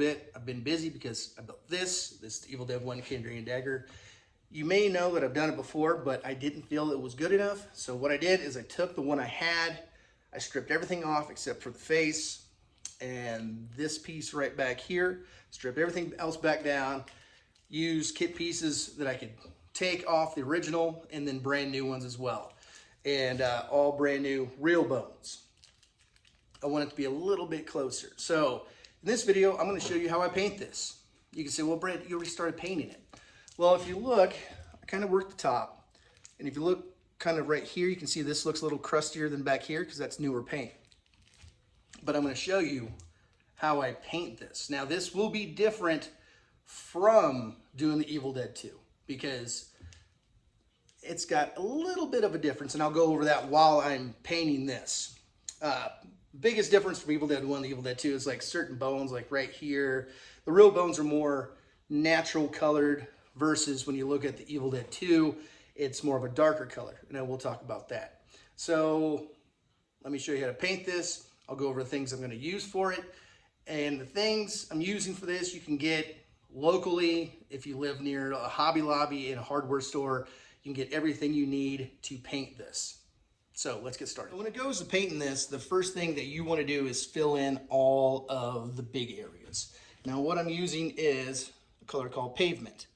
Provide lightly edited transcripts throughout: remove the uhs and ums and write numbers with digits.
bit. I've been busy because I built this Evil Dead 1 Kandarian dagger. You may know that I've done it before, but I didn't feel it was good enough. So what I did is I took the one I had, I stripped everything off except for the face and this piece right back here, stripped everything else back down, used kit pieces that I could take off the original and then brand new ones as well. And all brand new real bones. I want it to be a little bit closer. So in this video, I'm going to show you how I paint this. You can say, well, Brent, you already started painting it. Well, if you look, I kind of worked the top. And if you look kind of right here, you can see this looks a little crustier than back here because that's newer paint. But I'm going to show you how I paint this. Now, this will be different from doing the Evil Dead 2 because it's got a little bit of a difference, and I'll go over that while I'm painting this. Biggest difference from Evil Dead 1 to Evil Dead 2 is like certain bones, like right here. The real bones are more natural colored versus when you look at the Evil Dead 2, it's more of a darker color, and I will talk about that. So let me show you how to paint this. I'll go over the things I'm going to use for it. And the things I'm using for this, you can get locally if you live near a Hobby Lobby and a hardware store. You can get everything you need to paint this. So let's get started. When it goes to painting this, the first thing that you want to do is fill in all of the big areas. Now what I'm using is a color called Pavement.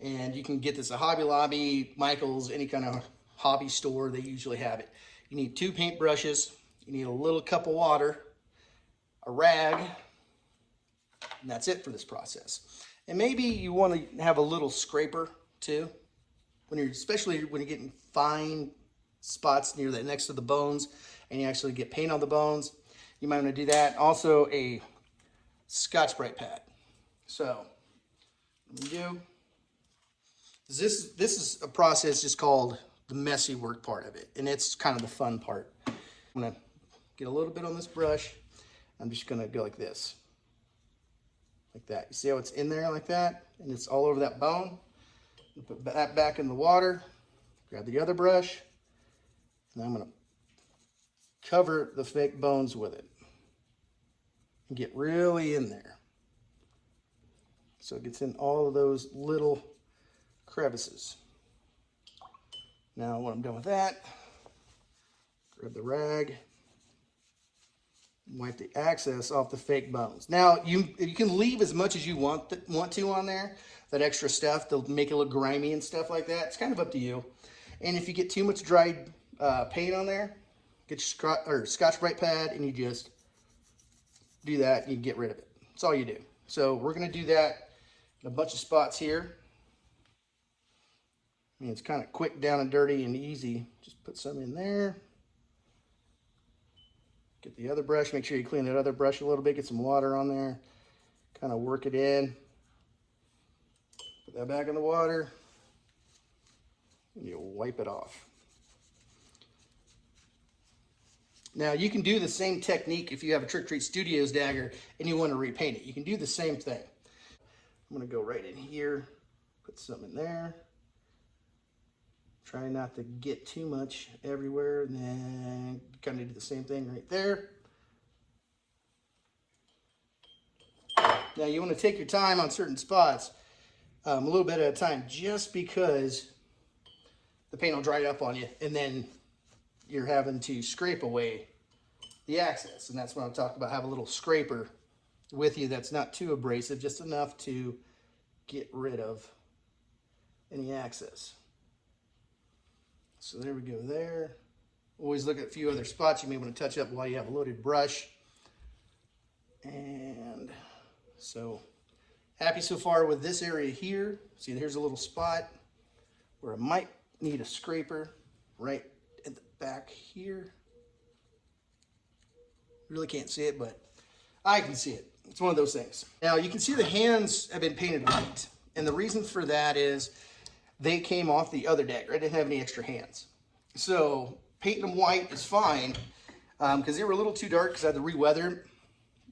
And you can get this at Hobby Lobby, Michael's, any kind of hobby store, they usually have it. You need 2 paint brushes, you need a little cup of water, a rag, and that's it for this process. And maybe you want to have a little scraper too, especially when you're getting fine spots near next to the bones and you actually get paint on the bones. You might want to do that. Also a Scotch-Brite pad. So what I'm gonna do is this is a process just called the messy work part of it, and it's kind of the fun part. I'm gonna get a little bit on this brush. I'm just gonna go like this, like that. You see how it's in there like that, and it's all over that bone. Put that back in the water. Grab the other brush. And I'm going to cover the fake bones with it and get really in there. So it gets in all of those little crevices. Now when I'm done with that, grab the rag, and wipe the excess off the fake bones. Now you can leave as much as you want to on there, that extra stuff to make it look grimy and stuff like that. It's kind of up to you. And if you get too much dried paint on there, get your Scotch-Brite pad and you just do that and you get rid of it. That's all you do. So we're going to do that in a bunch of spots here. I mean, it's kind of quick, down and dirty and easy. Just put some in there. Get the other brush. Make sure you clean that other brush a little bit. Get some water on there. Kind of work it in. Put that back in the water. And you wipe it off. Now you can do the same technique if you have a Trick or Treat Studios dagger and you want to repaint it. You can do the same thing. I'm going to go right in here, put some in there. Try not to get too much everywhere, and then kind of do the same thing right there. Now you want to take your time on certain spots, a little bit at a time, just because the paint will dry up on you, and then you're having to scrape away the excess. And that's what I'm talking about. Have a little scraper with you that's not too abrasive, just enough to get rid of any excess. So there we go there. Always look at a few other spots you may want to touch up while you have a loaded brush. And so happy so far with this area here. See, here's a little spot where I might need a scraper right at the back here. Really can't see it, but I can see it. It's one of those things. Now you can see the hands have been painted white. And the reason for that is they came off the other dagger. I didn't have any extra hands. So painting them white is fine because they were a little too dark because I had to re-weather them.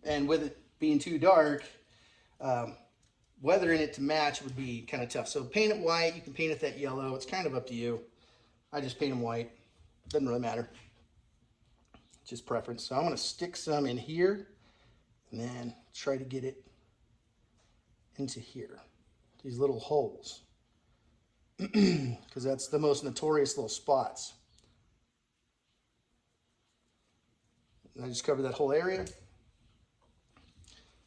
And with it being too dark, weathering it to match would be kind of tough. So paint it white. You can paint it that yellow. It's kind of up to you. I just paint them white. Doesn't really matter. Just preference. So I'm going to stick some in here and then try to get it into here, these little holes, because that's the most notorious little spots. And I just covered that whole area.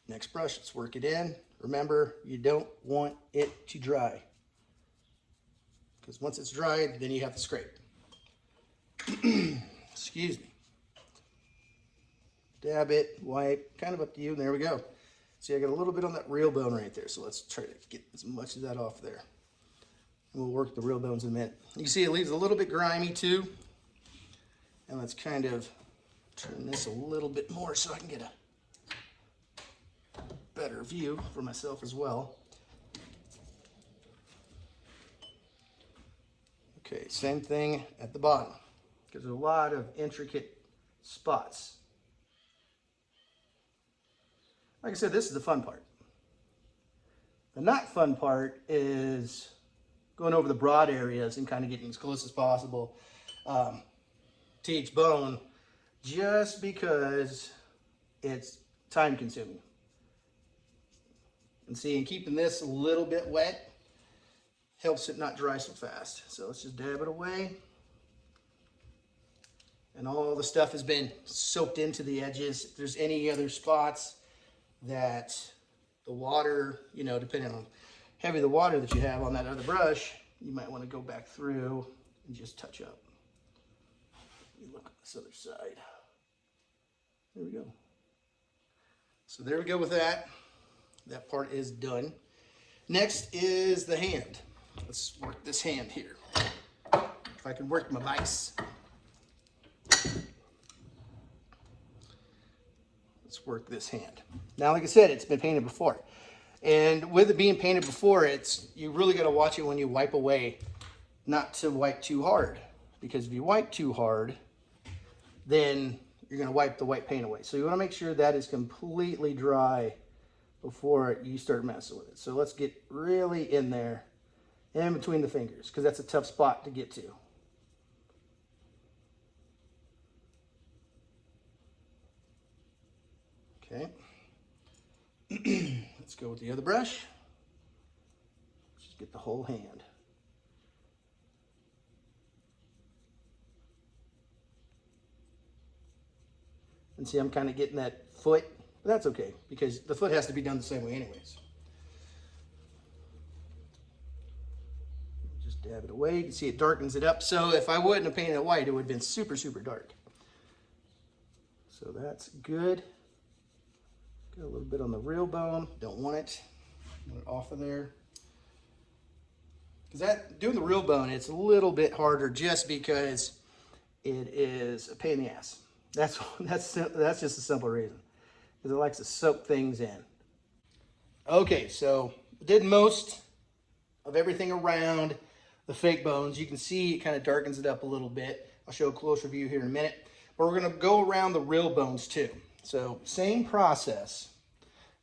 Next brush, let's work it in. Remember, you don't want it to dry, because once it's dried, then you have to scrape. Excuse me. Dab it, wipe, kind of up to you, and there we go. See, I got a little bit on that real bone right there, so let's try to get as much of that off there. And we'll work the real bones in a minute. You see it leaves a little bit grimy too. And let's kind of turn this a little bit more so I can get a better view for myself as well. Okay, same thing at the bottom, because there's a lot of intricate spots. Like I said, this is the fun part. The not fun part is going over the broad areas and kind of getting as close as possible to each bone, just because it's time consuming. And see, and keeping this a little bit wet helps it not dry so fast. So let's just dab it away. And all the stuff has been soaked into the edges. If there's any other spots that the water, you know, depending on how heavy the water that you have on that other brush, you might want to go back through and just touch up. Let me look at this other side. There we go. So there we go with that. That part is done. Next is the hand. Let's work this hand here. If I can work my vise. Let's work this hand. Now, like I said, it's been painted before. And with it being painted before, you really got to watch it when you wipe away, not to wipe too hard. Because if you wipe too hard, then you're going to wipe the white paint away. So you want to make sure that is completely dry before you start messing with it. So let's get really in there, in between the fingers, because that's a tough spot to get to. Okay. Let's go with the other brush. Just get the whole hand. And see, I'm kind of getting that foot, but that's okay, because the foot has to be done the same way anyways. Just dab it away. You can see it darkens it up. So if I wouldn't have painted it white, it would have been super, super dark. So that's good. Got a little bit on the real bone. Don't want it. Want it off of there. Because doing the real bone, it's a little bit harder just because it is a pain in the ass. That's just a simple reason. Because it likes to soak things in. Okay, so did most of everything around the fake bones. You can see it kind of darkens it up a little bit. I'll show a closer view here in a minute. But we're going to go around the real bones too. So same process,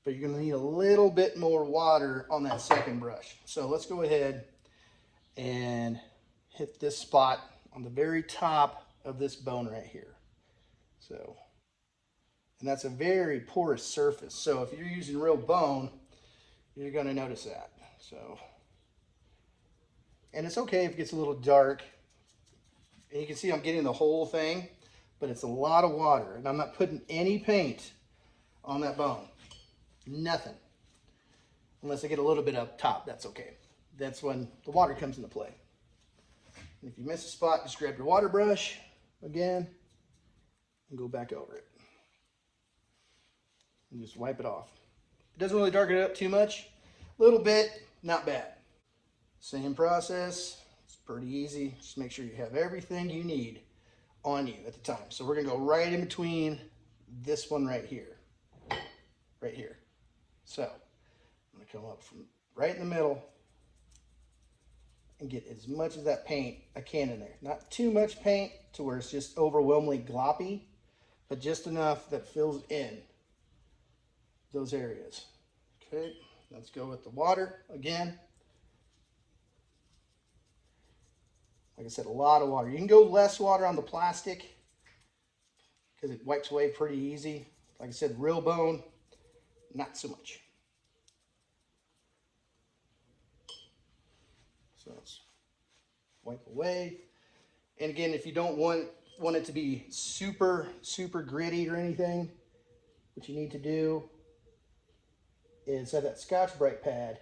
but you're going to need a little bit more water on that second brush. So let's go ahead and hit this spot on the very top of this bone right here. So, and that's a very porous surface. So if you're using real bone, you're going to notice that. So, and it's okay if it gets a little dark. And you can see I'm getting the whole thing, but it's a lot of water. And I'm not putting any paint on that bone. Nothing. Unless I get a little bit up top, that's okay. That's when the water comes into play. And if you miss a spot, just grab your water brush again and go back over it. And just wipe it off. It doesn't really darken it up too much. A little bit, not bad. Same process. It's pretty easy. Just make sure you have everything you need on you at the time. So we're going to go right in between this one right here. Right here. So I'm going to come up from right in the middle and get as much of that paint I can in there. Not too much paint to where it's just overwhelmingly gloppy, but just enough that fills in those areas. Okay, let's go with the water again. Like I said, a lot of water. You can go less water on the plastic because it wipes away pretty easy. Like I said, real bone, not so much. So let's wipe away. And again, if you don't want it to be super gritty or anything, what you need to do is have that Scotch-Brite pad.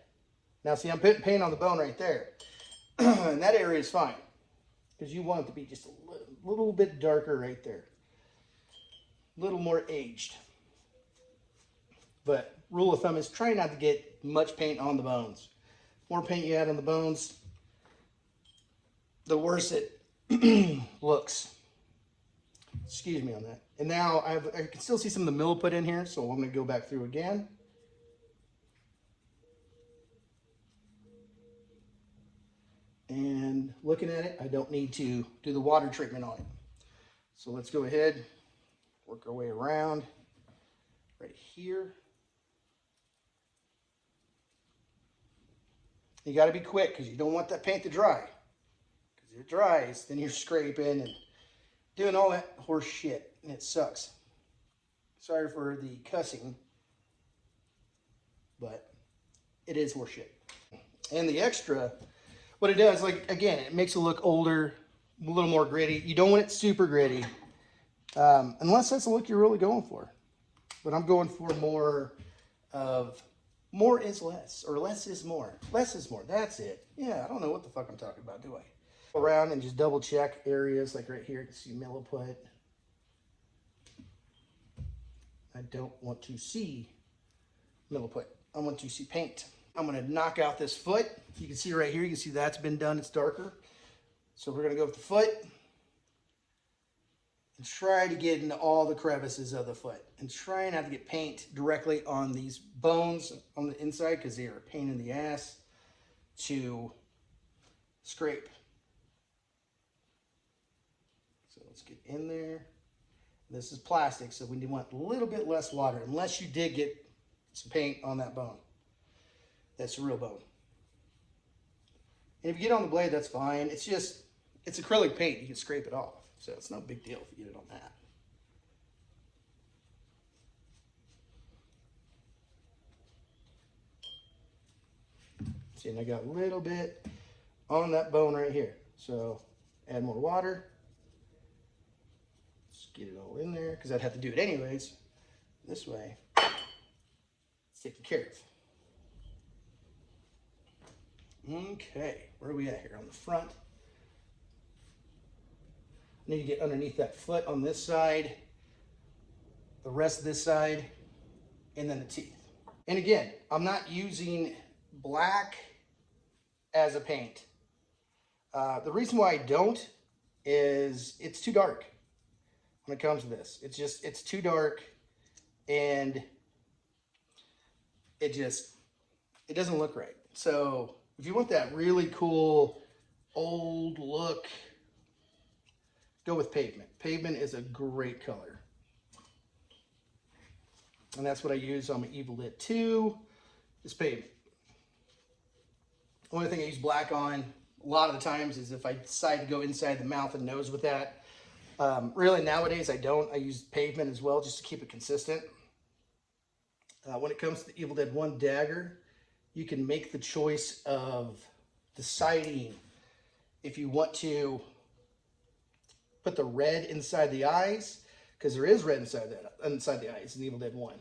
Now see, I'm putting paint on the bone right there. And that area is fine, because you want it to be just a little bit darker right there. A little more aged. But rule of thumb is try not to get much paint on the bones. The more paint you add on the bones, the worse it looks. Excuse me on that. And now I can still see some of the milliput in here, so I'm going to go back through again. And looking at it, I don't need to do the water treatment on it. So let's go ahead, work our way around right here. You got to be quick because you don't want that paint to dry. Because if it dries, then you're scraping and doing all that horse shit, and it sucks. Sorry for the cussing, but it is horse shit. And the extra, what it does, like, again, it makes it look older, a little more gritty. You don't want it super gritty, unless that's the look you're really going for. But I'm going for more of more is less, or less is more. Less is more, that's it. Yeah, I don't know what the fuck I'm talking about, do I? Go around and just double check areas, like right here, you can see milliput. I don't want to see milliput. I want to see paint. I'm gonna knock out this foot. You can see right here, you can see that's been done, it's darker. So we're gonna go with the foot and try to get into all the crevices of the foot and try not to get paint directly on these bones on the inside, because they are a pain in the ass to scrape. So let's get in there. This is plastic, so we want a little bit less water, unless you did get some paint on that bone. That's a real bone. And if you get on the blade, that's fine. It's just, it's acrylic paint. You can scrape it off. So it's no big deal if you get it on that. See, and I got a little bit on that bone right here. So add more water. Just get it all in there, because I'd have to do it anyways. This way, it's taken care of. Okay, where are we at here? On the front. I need to get underneath that foot on this side, the rest of this side, and then the teeth. And again, I'm not using black as a paint. The reason why I don't is it's too dark when it comes to this. It's too dark, and it doesn't look right. So if you want that really cool old look, go with pavement. Pavement is a great color. And that's what I use on my Evil Dead 2, is pavement. The only thing I use black on a lot of the times is if I decide to go inside the mouth and nose with that. Really nowadays I don't. I use pavement as well, just to keep it consistent. When it comes to the Evil Dead 1 dagger, you can make the choice of deciding if you want to put the red inside the eyes, because there is red inside the eyes in Evil Dead 1.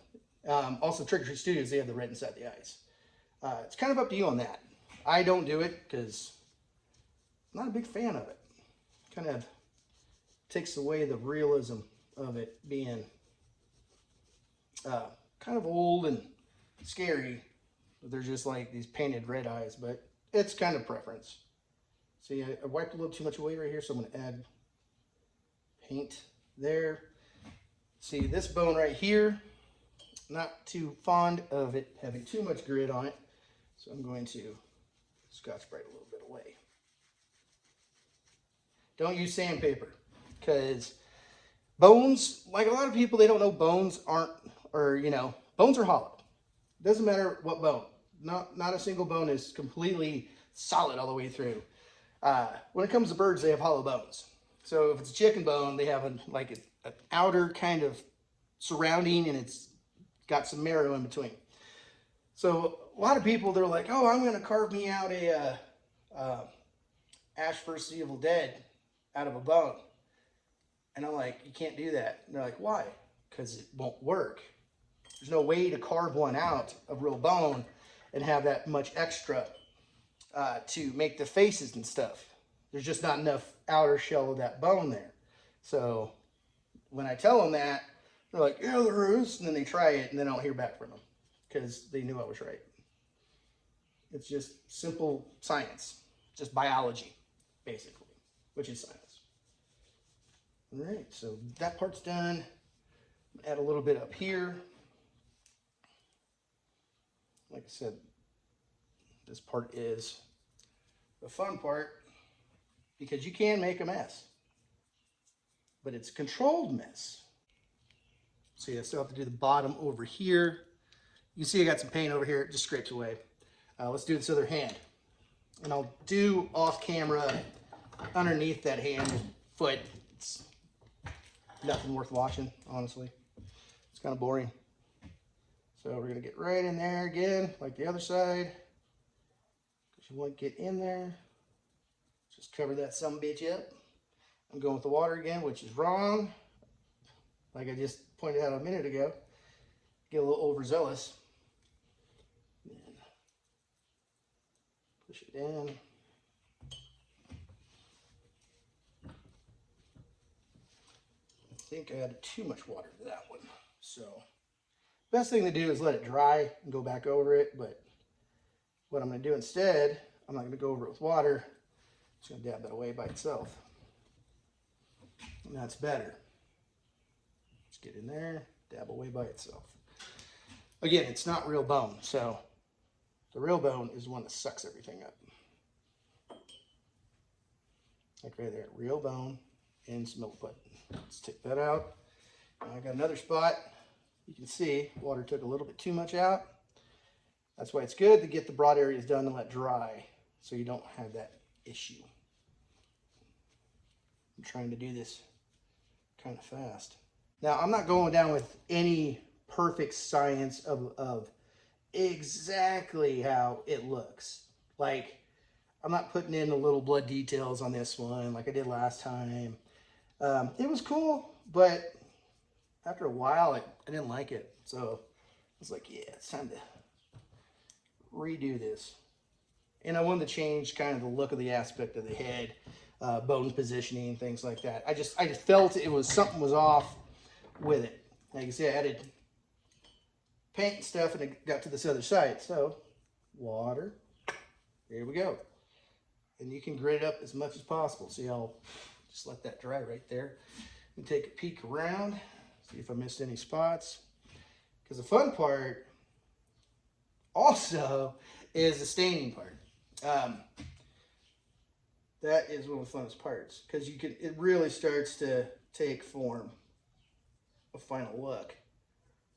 Also, Trick or Treat Studios, they have the red inside the eyes. It's kind of up to you on that. I don't do it because I'm not a big fan of it. Kind of takes away the realism of it being kind of old and scary. They're just like these painted red eyes, but it's kind of preference. See, I wiped a little too much away right here, so I'm going to add paint there. See, this bone right here, not too fond of it having too much grit on it, so I'm going to Scotch-Brite a little bit away. Don't use sandpaper, because bones, like a lot of people, they don't know bones aren't, or bones are hollow. Doesn't matter what bone. Not a single bone is completely solid all the way through. When it comes to birds, they have hollow bones. So if it's a chicken bone, they have an outer kind of surrounding, and it's got some marrow in between. So a lot of people, they're like, oh, I'm going to carve me out a Ash vs. Evil Dead out of a bone. And I'm like, you can't do that. And they're like, why? Because it won't work. There's no way to carve one out of real bone and have that much extra to make the faces and stuff. There's just not enough outer shell of that bone there. So when I tell them that, they're like, yeah, there is. And then they try it and then I don't hear back from them because they knew I was right. It's just simple science, just biology, basically, which is science. All right, so that part's done. Add a little bit up here. Like I said, this part is the fun part because you can make a mess, but it's a controlled mess. See, I still have to do the bottom over here. You can see I got some paint over here. It just scrapes away. Let's do this other hand. And I'll do off camera underneath that hand, foot. It's nothing worth watching, honestly. It's kind of boring. So we're gonna get right in there again, like the other side. Because you want to get in there. Just cover that sumbitch up. I'm going with the water again, which is wrong. Like I just pointed out a minute ago. Get a little overzealous. And push it down. I think I added too much water to that one. So best thing to do is let it dry and go back over it. But what I'm going to do instead, I'm not going to go over it with water. I'm just going to dab that away by itself. And that's better. Just get in there, dab away by itself. Again, it's not real bone. So the real bone is the one that sucks everything up. Like right there, real bone and some milliput. Let's take that out. Now I got another spot. You can see water took a little bit too much out. That's why it's good to get the broad areas done and let dry so you don't have that issue. I'm trying to do this kind of fast. Now I'm not going down with any perfect science of exactly how it looks. Like I'm not putting in the little blood details on this one like I did last time. It was cool, but after a while, I didn't like it. So I was like, yeah, it's time to redo this. And I wanted to change kind of the look of the aspect of the head, bone positioning, things like that. I just felt it was something was off with it. Like you see, I added paint and stuff, and it got to this other side. So water, there we go. And you can grit it up as much as possible. See, I'll just let that dry right there and take a peek around, see if I missed any spots. Because the fun part also is the staining part. That is one of the funnest parts because it really starts to take form, a final look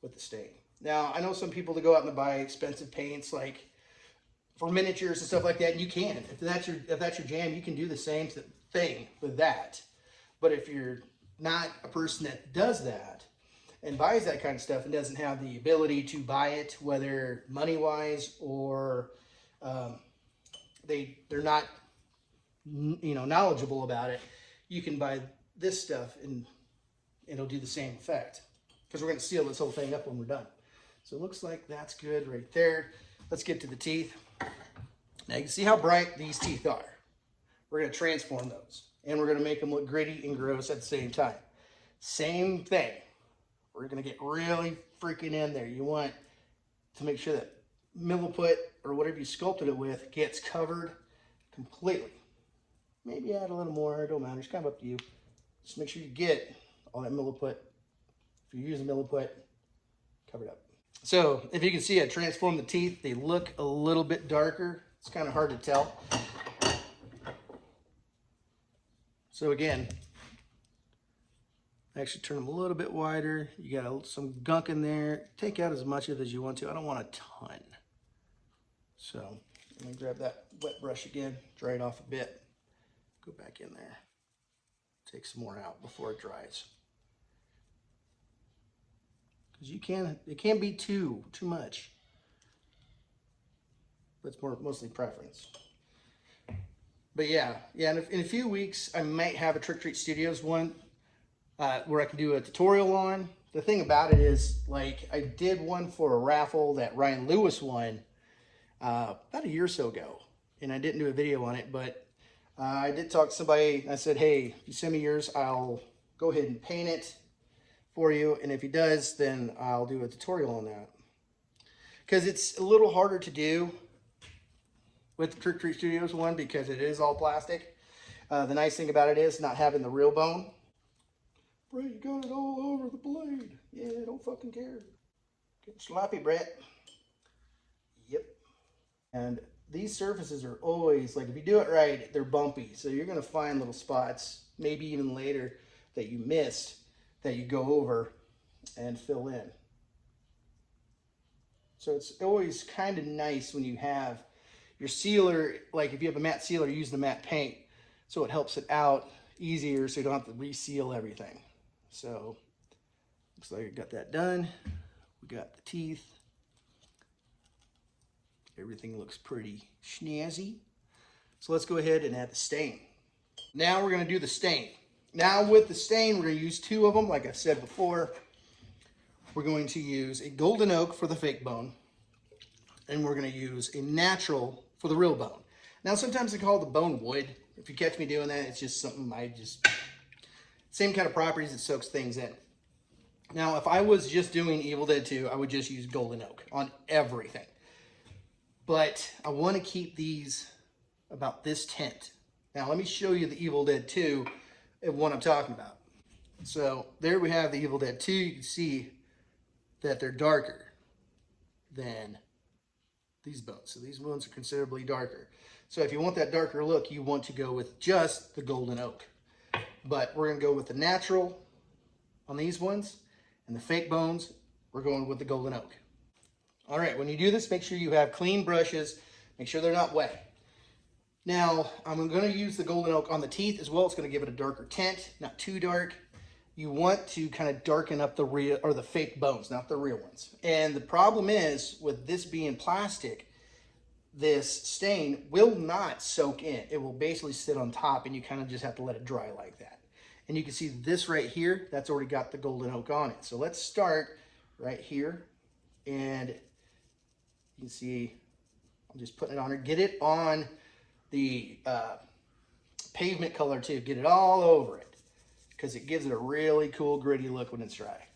with the stain. Now, I know some people that go out and buy expensive paints like for miniatures and stuff like that, and you can. If that's your jam, you can do the same thing with that. But if you're not a person that does that and buys that kind of stuff and doesn't have the ability to buy it, whether money-wise or they're not knowledgeable about it, you can buy this stuff and it'll do the same effect because we're going to seal this whole thing up when we're done. So it looks like that's good right there. Let's get to the teeth. Now you can see how bright these teeth are. We're going to transform those and we're going to make them look gritty and gross at the same time. Same thing. We're going to get really freaking in there. You want to make sure that milliput or whatever you sculpted it with gets covered completely. Maybe add a little more, it don't matter, it's kind of up to you. Just make sure you get all that milliput. If you're using milliput, cover it up. So if you can see, I transformed the teeth. They look a little bit darker. It's kind of hard to tell. So again, actually turn them a little bit wider. You got some gunk in there. Take out as much of it as you want to. I don't want a ton. So let me grab that wet brush again, dry it off a bit. Go back in there. Take some more out before it dries. Because it can be too much. But it's mostly preference. But yeah, in a few weeks, I might have a Trick Treat Studios one where I can do a tutorial on. The thing about it is, like, I did one for a raffle that Ryan Lewis won about a year or so ago, and I didn't do a video on it, but I did talk to somebody, and I said, hey, if you send me yours, I'll go ahead and paint it for you, and if he does, then I'll do a tutorial on that. Because it's a little harder to do with the Trick Treat Studios one because it is all plastic. The nice thing about it is not having the real bone. Brett, you got it all over the blade. Yeah, don't fucking care. Get sloppy, Brett. Yep. And these surfaces are always, like, if you do it right, they're bumpy. So you're going to find little spots, maybe even later, that you missed, that you go over and fill in. So it's always kind of nice when you have your sealer, like if you have a matte sealer, use the matte paint so it helps it out easier so you don't have to reseal everything. So looks like I got that done. We got the teeth. Everything looks pretty snazzy. So let's go ahead and add the stain. Now we're going to do the stain. Now with the stain, we're going to use two of them, like I said before. We're going to use a golden oak for the fake bone, and we're going to use a natural for the real bone. Now, sometimes they call the bone wood. If you catch me doing that, it's just something same kind of properties, it soaks things in. Now, if I was just doing Evil Dead 2, I would just use golden oak on everything. But I want to keep these about this tint. Now, let me show you the Evil Dead 2 and what I'm talking about. So there we have the Evil Dead 2. You can see that they're darker than these bones. So these bones are considerably darker. So if you want that darker look, you want to go with just the golden oak. But we're going to go with the natural on these ones, and the fake bones, we're going with the golden oak. All right, when you do this, make sure you have clean brushes. Make sure they're not wet. Now, I'm going to use the golden oak on the teeth as well. It's going to give it a darker tint, not too dark. You want to kind of darken up the real or the fake bones, not the real ones. And the problem is with this being plastic, this stain will not soak in. It will basically sit on top, and you kind of just have to let it dry like that. And you can see this right here, that's already got the golden oak on it. So let's start right here, and you can see I'm just putting it on her. Get it on the pavement color too. Get it all over it, because it gives it a really cool gritty look when it's dry.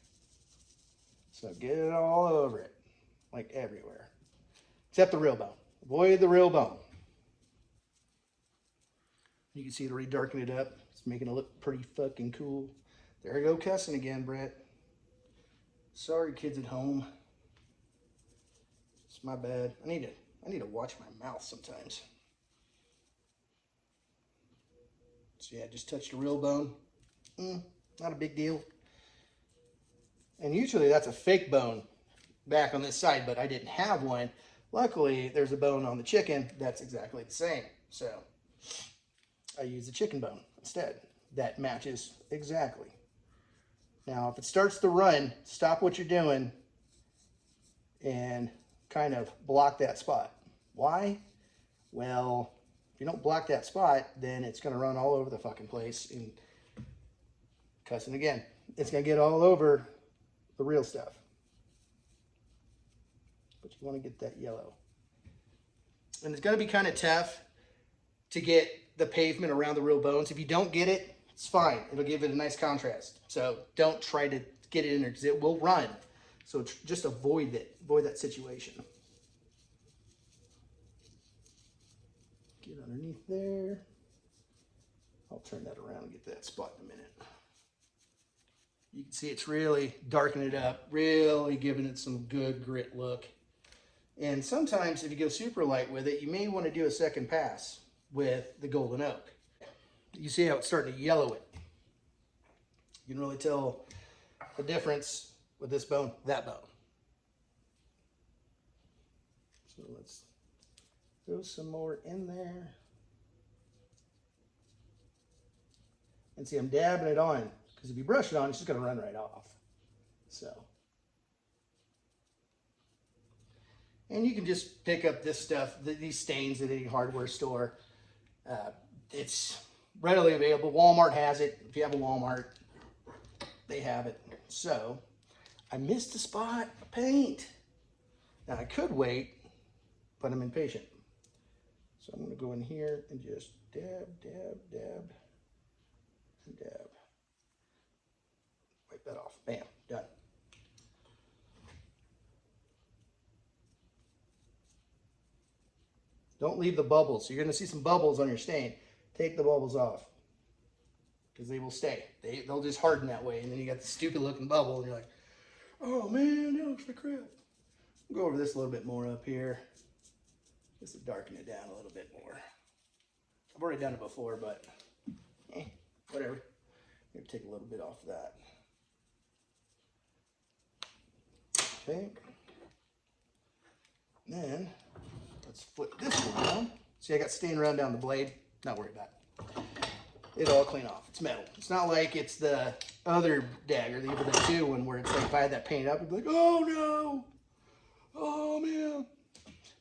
So get it all over it, like everywhere, except the real bone. Avoid the real bone. You can see it already darken it up. It's making it look pretty fucking cool. There I go cussing again, Brett. Sorry, kids at home. It's my bad. I need to watch my mouth sometimes. So yeah, just touched the real bone. Not a big deal. And usually that's a fake bone back on this side, but I didn't have one. Luckily, there's a bone on the chicken that's exactly the same. So I use the chicken bone instead. That matches exactly. Now, if it starts to run, stop what you're doing and kind of block that spot. Why? Well, if you don't block that spot, then it's going to run all over the fucking place. And cussing again, it's going to get all over the real stuff. But you want to get that yellow. And it's going to be kind of tough to get the pavement around the real bones. If you don't get it, it's fine. It'll give it a nice contrast. So don't try to get it in there because it will run. So just avoid it. Avoid that situation. Get underneath there. I'll turn that around and get that spot in a minute. You can see it's really darkening it up, really giving it some good grit look. And sometimes if you go super light with it, you may want to do a second pass with the golden oak. You see how it's starting to yellow it. You can really tell the difference with this bone, that bone. So let's throw some more in there. And see, I'm dabbing it on, because if you brush it on, it's just going to run right off. So. And you can just pick up this stuff, these stains at any hardware store. it's readily available. Walmart has it. If you have a Walmart, they have it. So I missed a spot of paint. Now I could wait, but I'm impatient. So I'm going to go in here and just dab, dab, dab, and dab. Wipe that off. Bam, done. Don't leave the bubbles. You're going to see some bubbles on your stain. Take the bubbles off because they will stay. They'll just harden that way. And then you got the stupid looking bubble and you're like, oh man, that looks like crap. We'll go over this a little bit more up here. Just to darken it down a little bit more. I've already done it before, but whatever. Maybe take a little bit off of that. Okay. Then let's flip this one down. See, I got stain running down the blade. Not worried about it. It'll all clean off. It's metal. It's not like it's the other dagger, the Evil Dead 2 one, where it's like if I had that painted up, it'd be like, oh no, oh man.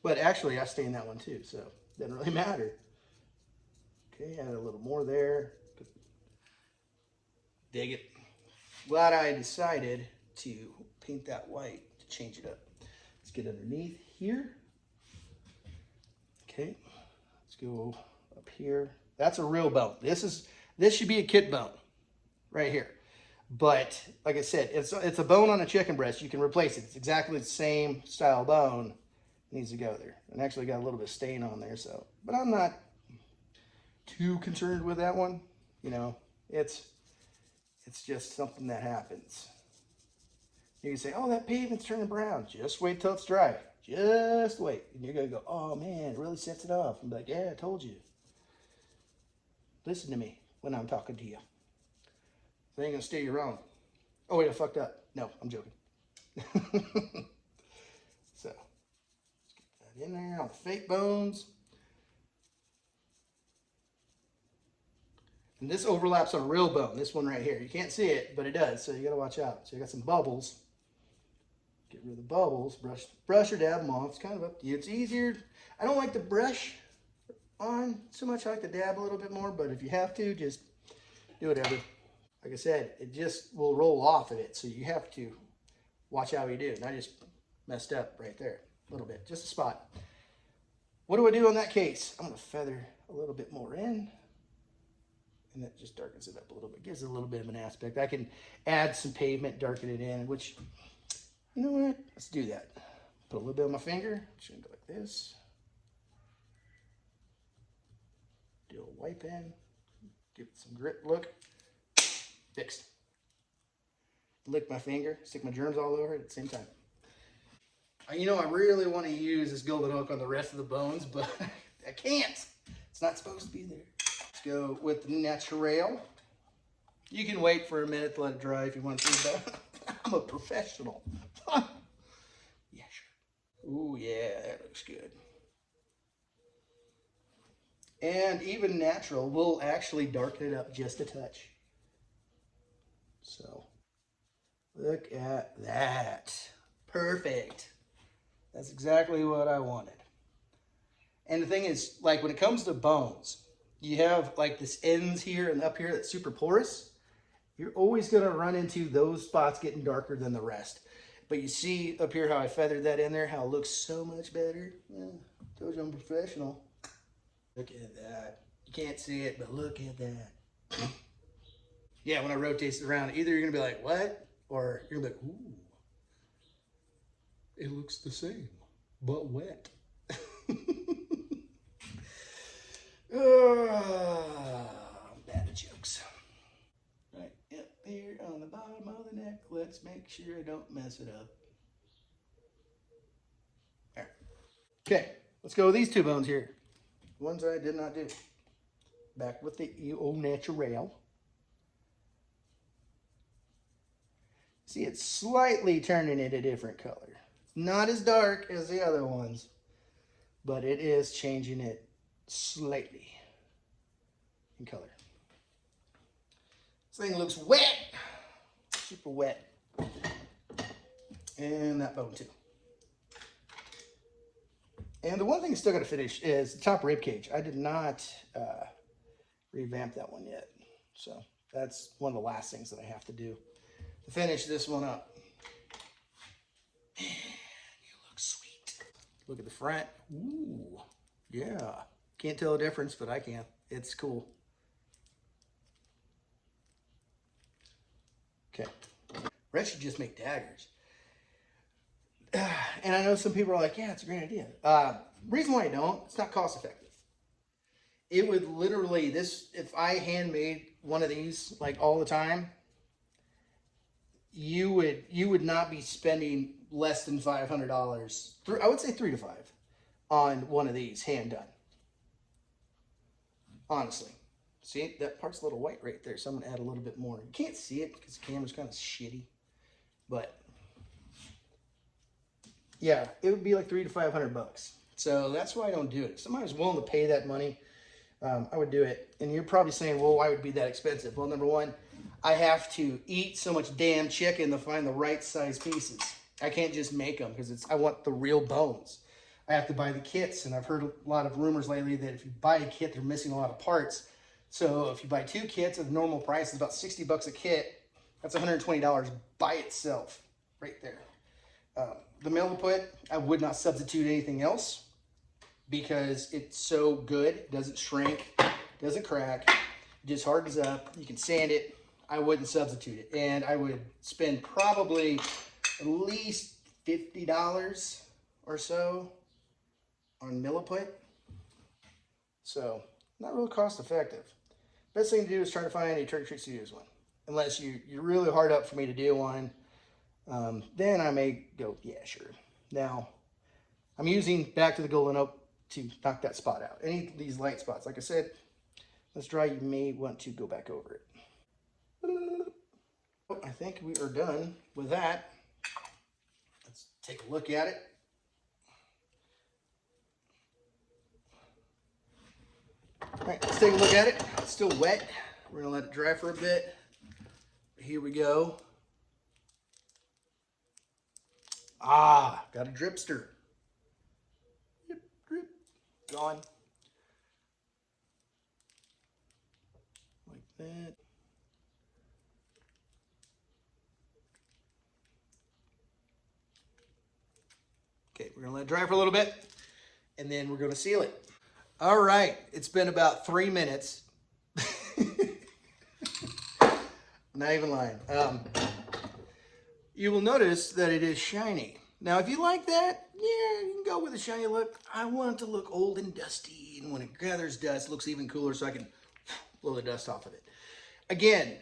But actually, I stained that one too, so it doesn't really matter. Okay, add a little more there. Dig it. Glad I decided to paint that white to change it up. Let's get underneath here. Okay, let's go up here. That's a real bone. This should be a kit bone right here. But like I said, it's a bone on a chicken breast. You can replace it. It's exactly the same style bone. It needs to go there. And actually got a little bit of stain on there, so. But I'm not too concerned with that one. You know, it's just something that happens. You can say, oh, that pavement's turning brown. Just wait till it's dry. Just wait. And you're going to go, oh, man, it really sets it off. And be like, yeah, I told you. Listen to me when I'm talking to you. They ain't going to steer you wrong. Oh, wait, I fucked up. No, I'm joking. So, let's get that in there on the fake bones. And this overlaps on a real bone, this one right here. You can't see it, but it does, so you got to watch out. So you got some bubbles. Get rid of the bubbles. Brush or dab them off. It's kind of up to you. It's easier. I don't like to brush on so much. I like to dab a little bit more, but if you have to, just do whatever. Like I said, it just will roll off of it, so you have to watch how you do. And I just messed up right there a little bit, just a spot. What do I do on that case? I'm going to feather a little bit more in. And that just darkens it up a little bit, gives it a little bit of an aspect. I can add some pavement, darken it in, which, you know what? Let's do that. Put a little bit on my finger, just gonna go like this. Do a wipe in, give it some grip look. Fixed. Lick my finger, stick my germs all over it at the same time. You know, I really want to use this golden oak on the rest of the bones, but I can't. It's not supposed to be there. Let's go with the natural. You can wait for a minute to let it dry if you want to, but I'm a professional. Yeah, sure. Ooh, yeah, that looks good. And even natural will actually darken it up just a touch. So, look at that. Perfect. That's exactly what I wanted. And the thing is, like when it comes to bones, you have like this ends here and up here that's super porous. You're always going to run into those spots getting darker than the rest. But you see up here how I feathered that in there, how it looks so much better. Yeah, told you I'm professional. Look at that. You can't see it, but look at that. Yeah, when I rotate it around, either you're going to be like, what? Or you're going to be like, ooh. It looks the same, but wet. Bad jokes. Right up here on the bottom of the neck. Let's make sure I don't mess it up. There. Okay, let's go with these two bones here. Ones I did not do. Back with the au naturel. See, it's slightly turning it a different color. Not as dark as the other ones, but it is changing it slightly in color. This thing looks wet, super wet. And that bone too. And the one thing I still got to finish is the top rib cage. I did not revamp that one yet. So that's one of the last things that I have to do to finish this one up. Man, you look sweet. Look at the front. Ooh, yeah. Can't tell the difference, but I can. It's cool. Okay. Red should just make daggers. And I know some people are like, yeah, it's a great idea. Reason why I don't, it's not cost effective. It would literally, if I handmade one of these like all the time, you would not be spending less than $500. I would say 3 to 5 on one of these hand done. Honestly. See, that part's a little white right there, so I'm gonna add a little bit more. You can't see it because the camera's kind of shitty, but yeah, it would be like $300 to $500. So that's why I don't do it. If somebody was willing to pay that money, I would do it. And you're probably saying, well, why would it be that expensive? Well, number one, I have to eat so much damn chicken to find the right size pieces. I can't just make them because I want the real bones. I have to buy the kits, and I've heard a lot of rumors lately that if you buy a kit, they're missing a lot of parts. So if you buy 2 kits at the normal price, it's about $60 a kit. That's $120 by itself, right there. The milliput, I would not substitute anything else because it's so good. It doesn't shrink, doesn't crack, it just hardens up. You can sand it. I wouldn't substitute it. And I would spend probably at least $50 or so on milliput. So not really cost effective. Best thing to do is try to find a Turkey Treat Studios one. Unless you're really hard up for me to do one. Then I may go, yeah, sure. Now, I'm using Back to the Golden Oak to knock that spot out. Any of these light spots, like I said, let's dry, you may want to go back over it. I think we are done with that. Let's take a look at it. All right, let's take a look at it. It's still wet. We're gonna let it dry for a bit. Here we go. Ah, got a dripster. Drip, drip. Gone. Like that. Okay, we're gonna let it dry for a little bit, and then we're gonna seal it. All right, it's been about 3 minutes. Not even lying. You will notice that it is shiny. Now, if you like that, yeah, you can go with a shiny look. I want it to look old and dusty, and when it gathers dust, it looks even cooler so I can blow the dust off of it. Again,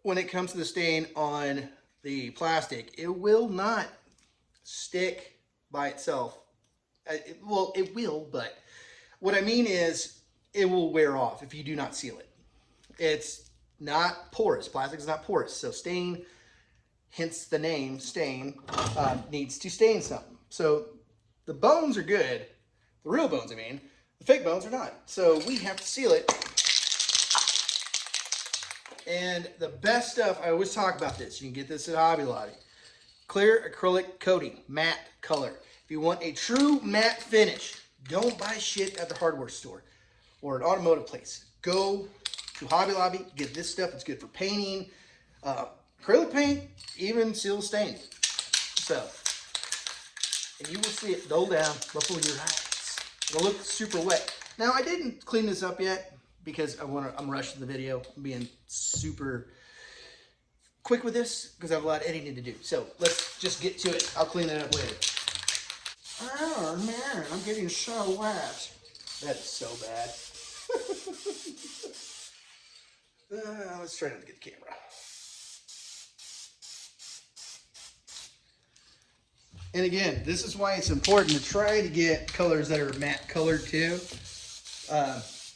when it comes to the stain on the plastic, it will not stick by itself. Well, it will, but what I mean is it will wear off if you do not seal it. It's not porous. Plastic is not porous. So stain, hence the name stain, needs to stain something. So the bones are good. The real bones, I mean. The fake bones are not. So we have to seal it. And the best stuff, I always talk about this. You can get this at Hobby Lobby. Clear acrylic coating, matte color. If you want a true matte finish, don't buy shit at the hardware store or an automotive place. Go to Hobby Lobby, get this stuff. It's good for painting. Acrylic paint, even seals stain. So, and you will see it go down before your eyes. It'll look super wet. Now, I didn't clean this up yet because I'm rushing the video. I'm being super quick with this because I have a lot of editing to do. So let's just get to it. I'll clean it up later. Oh man, I'm getting so wet. That is so bad. Let's try not to get the camera. And again, this is why it's important to try to get colors that are matte colored too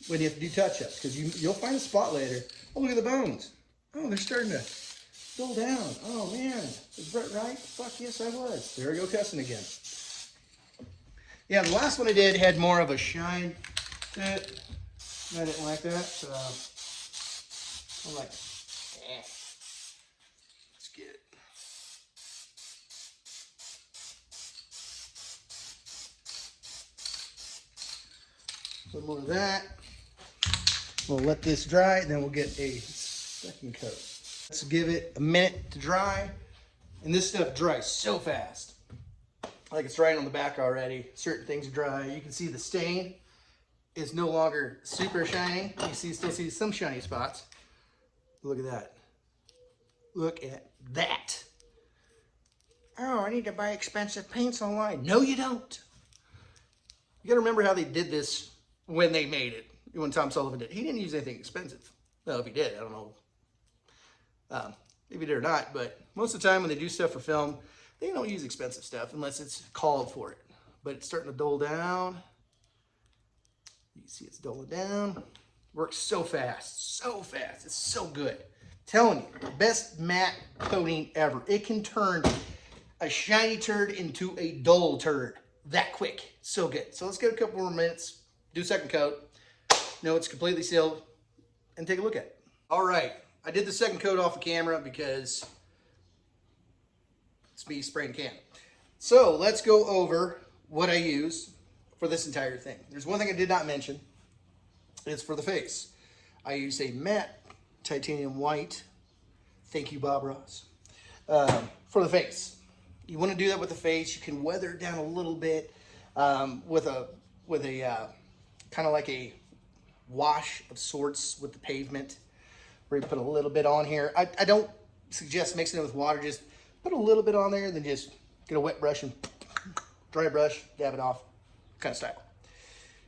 when you have to do touch-ups, because you'll find a spot later. Oh, look at the bones. Oh, they're starting to dull down. Oh man, was Brett right? Fuck yes, I was. There we go, cussing again. Yeah, the last one I did had more of a shine to it. I didn't like that, so I'm like, eh. Let's get it. A little more of that. We'll let this dry, and then we'll get a second coat. Let's give it a minute to dry. And this stuff dries so fast. Like it's drying on the back already. Certain things are dry. You can see the stain is no longer super shiny. You still see some shiny spots. Look at that. Look at that. Oh, I need to buy expensive paints online. No, you don't. You gotta remember how they did this when they made it. When Tom Sullivan did. He didn't use anything expensive. Well, if he did, I don't know. If he did or not, but most of the time when they do stuff for film, they don't use expensive stuff unless it's called for it. But it's starting to dull down. You can see it's dulling down. Works so fast, so fast. It's so good. Telling you, best matte coating ever. It can turn a shiny turd into a dull turd that quick. So good. So let's get a couple more minutes, do a second coat. No, it's completely sealed, and take a look at it. All right, I did the second coat off the camera because it's me spraying can. So let's go over what I use for this entire thing. There's one thing I did not mention. It's for the face. I use a matte titanium white. Thank you, Bob Ross. For the face. You want to do that with the face. You can weather it down a little bit with a kind of like a wash of sorts with the pavement. Where you put a little bit on here. I don't suggest mixing it with water. Just put a little bit on there, then just get a wet brush and dry brush, dab it off, kind of style.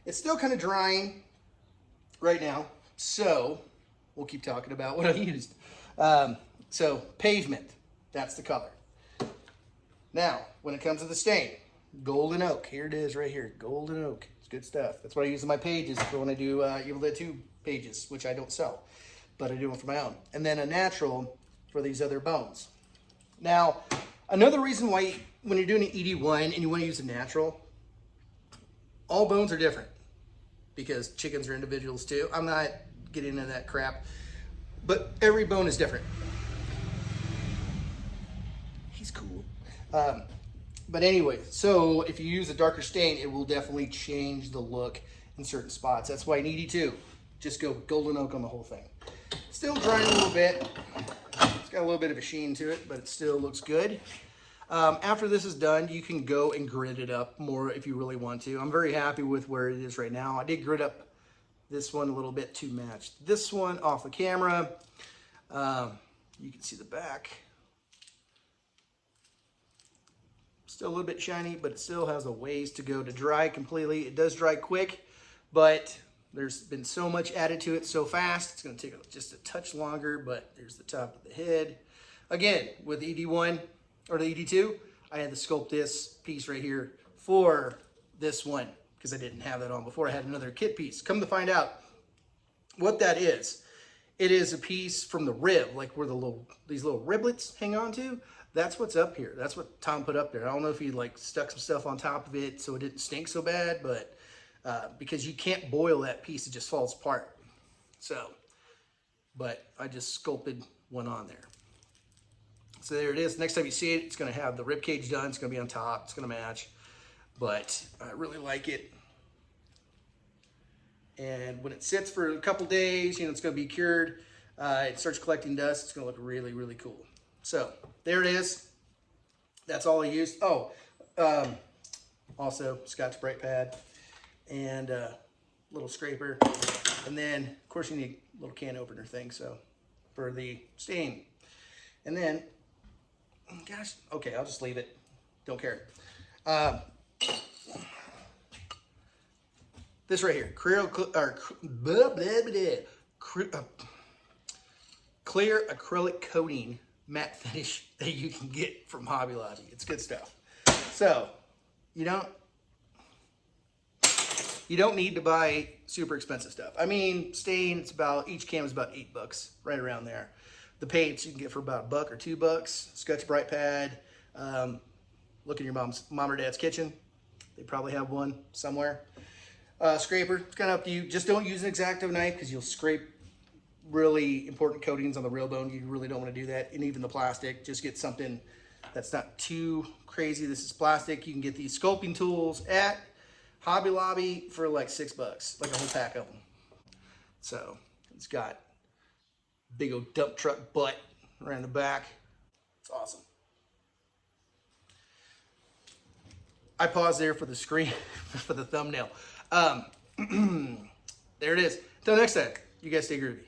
It's still kind of drying right now, so we'll keep talking about what I used. So pavement, that's the color. Now, when it comes to the stain, golden oak. Here it is right here, golden oak. It's good stuff. That's what I use in my pages for when I do Evil Dead 2 pages, which I don't sell, but I do them for my own. And then a natural for these other bones. Now, another reason why when you're doing an ED1 and you want to use a natural, all bones are different because chickens are individuals too. I'm not getting into that crap, but every bone is different. He's cool. But anyway, so if you use a darker stain, it will definitely change the look in certain spots. That's why in ED2, just go golden oak on the whole thing. Still drying a little bit. It's got a little bit of a sheen to it, but it still looks good. After this is done, you can go and grit it up more if you really want to. I'm very happy with where it is right now. I did grit up this one a little bit to match this one off the camera. You can see the back. Still a little bit shiny, but it still has a ways to go to dry completely. It does dry quick, but there's been so much added to it so fast. It's going to take just a touch longer, but there's the top of the head. Again, with ED1 or the ED2, I had to sculpt this piece right here for this one because I didn't have that on before. I had another kit piece. Come to find out what that is. It is a piece from the rib, like where these little riblets hang on to. That's what's up here. That's what Tom put up there. I don't know if he like stuck some stuff on top of it so it didn't stink so bad, but because you can't boil that piece, it just falls apart. So, but I just sculpted one on there. So there it is. Next time you see it, it's going to have the rib cage done. It's going to be on top. It's going to match. But I really like it. And when it sits for a couple days, it's going to be cured. It starts collecting dust. It's going to look really, really cool. So there it is. That's all I used. Oh, also Scotch Brite pad and a little scraper. And then, of course, you need a little can opener thing so for the stain. And then, gosh, okay, I'll just leave it. Don't care. This right here, clear acrylic coating matte finish that you can get from Hobby Lobby. It's good stuff. So you don't need to buy super expensive stuff. I mean, stain, each can is about $8, right around there. The paints you can get for about $1 or $2. Scotch Brite pad. Look in your mom or dad's kitchen. They probably have one somewhere. Scraper, it's kind of up to you. Just don't use an X-Acto knife because you'll scrape really important coatings on the real bone. You really don't want to do that. And even the plastic, just get something that's not too crazy. This is plastic. You can get these sculpting tools at Hobby Lobby for like $6, like a whole pack of them. So It's got big old dump truck butt around the back. It's awesome. I paused there for the screen, for the thumbnail. There it is. Until next time, you guys stay groovy.